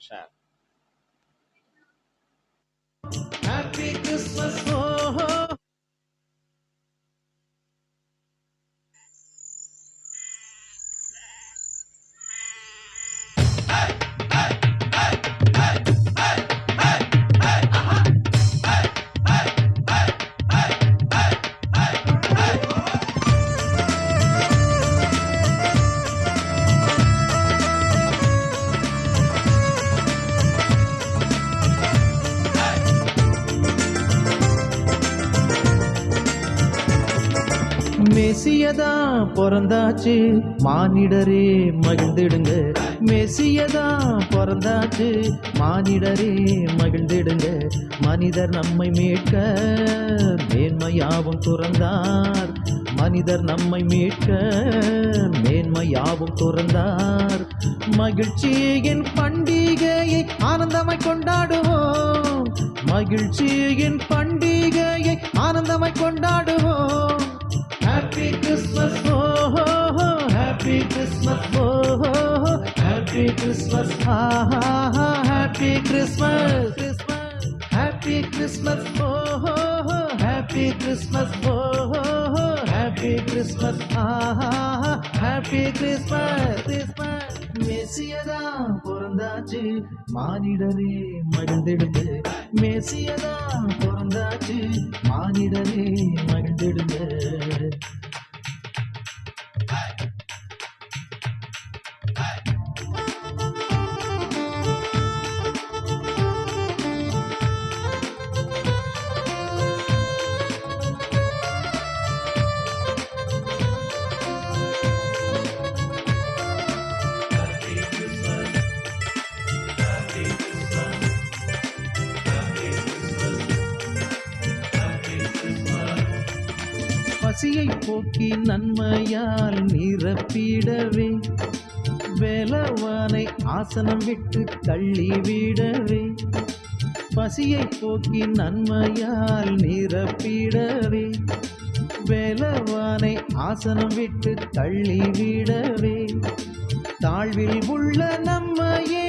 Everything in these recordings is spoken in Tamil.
ஷேர். Happy Christmas, oh. மெசியதா பிறந்தாச்சு மானிடரே மகிழ்ந்திடுங்க. மெசியதா பிறந்தாச்சு மானிடரே மகிழ்ந்திடுங்க. மனிதர் நம்மை மீட்க மேன்மையாவும் துறந்தார். மனிதர் நம்மை மீட்க மேன்மையாவும் துறந்தார். மகிழ்ச்சியின் பண்டிகையை ஆனந்தமாய் கொண்டாடுவோம். மகிழ்ச்சியின் பண்டிகையை ஆனந்தமாய் கொண்டாடுவோம். Happy Christmas, oh, oh, oh. Happy Christmas, oh, oh, oh. Happy Christmas, ha, ha, ha. Happy Christmas, Christmas. Happy Christmas, oh, oh, oh. Happy Christmas, oh, oh, oh. Happy Christmas, ha, ha, ha. Happy Christmas, Christmas. மெசியதா பிறந்தாச்சு மானிடரே மகிழ்ந்திடுங்க. மெசியதா பிறந்தாச்சு மானிடரே மகிழ்ந்திடுங்க. பசியை போக்கி நன்மையால் நிரப்பிடவே வேலவானை ஆசனம் விட்டு தள்ளிவிடவே. பசியை போக்கி நன்மையால் நிரப்பிடவே வேலவானை ஆசனம் விட்டு தள்ளிவிடவே. தாழ்வில் உள்ள நம்மையே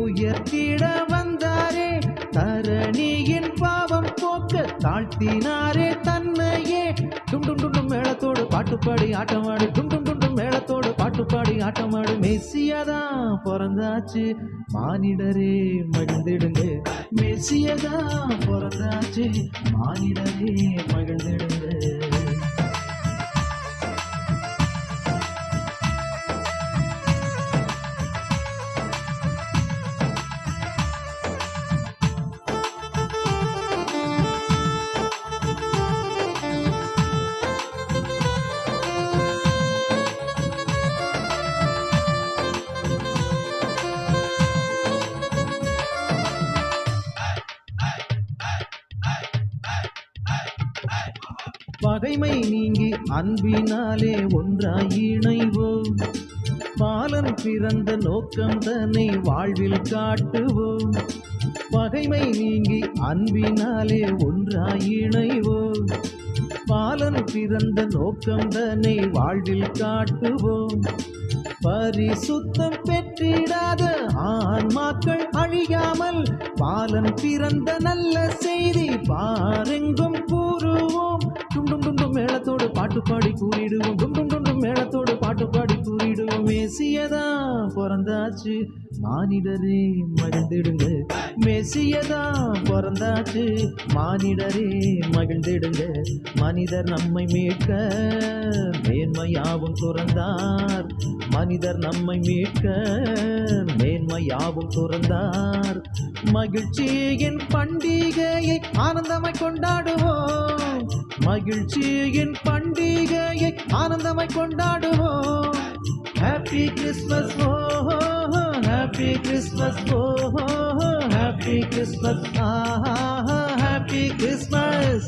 உயர்த்திட வந்தாரே. தரணியின் பாவம் போக்க தாழ்த்தினாரே தன்னையே. டும் டும் டும் டும் மேளத்தோடு பாட்டுப்பாடி ஆட்டமாடு. டும் டும் டும் டும் மேளத்தோடு பாட்டுப்பாடி ஆட்டமாடு. மெசியதான் பிறந்தாச்சு மானிடரே மகிழ்ந்திடுங்க. மெசியதான் பிறந்தாச்சு மானிடரே மகிழ்ந்திடுங்க. பகைமை நீங்கி அன்பினாலே ஒன்றாய் இணைவோம். பாலன் பிறந்த நோக்கம் தன்னை வாழ்வில் காட்டுவோம். பகைமை நீங்கி அன்பினாலே ஒன்றாய் இணைவோம். பாலன் பிறந்த நோக்கம் தன்னை வாழ்வில் காட்டுவோம். பரிசுத்தம் பெற்றிடாத ஆன்மாக்கள் அழியாமல் பாலன் பிறந்த நல்ல செய்தி பாரெங்கும் கூறுவோம். டும் டும் டும் டும் மேளத்தோடு பாட்டுப்பாடி கூறிடுவோம். டும் டும் டும் டும் மேளத்தோடு பாட்டுப்பாடி கூறிடுவோம். மெசியதா பிறந்தாச்சு மானிடரே மகிழ்ந்திடுங்க. மெசியதா பிறந்தாச்சு மானிடரே மகிழ்ந்திடுங்க. மனிதர் நம்மை மீட்க மேன்மையாவும் துறந்தார். மனிதர் நம்மை மீட்க மேன்மையாவும் துறந்தார். மகிழ்ச்சியின் பண்டிகையை ஆனந்தமாய் கொண்டாடுவோம். மகிழ்ச்சியின் பண்டிகையை ஆனந்தமாய் கொண்டாடுவோம். Happy Christmas, oh, oh, oh. Happy Christmas, oh, oh, oh. Happy Christmas, ah, ah, ah. Happy Christmas.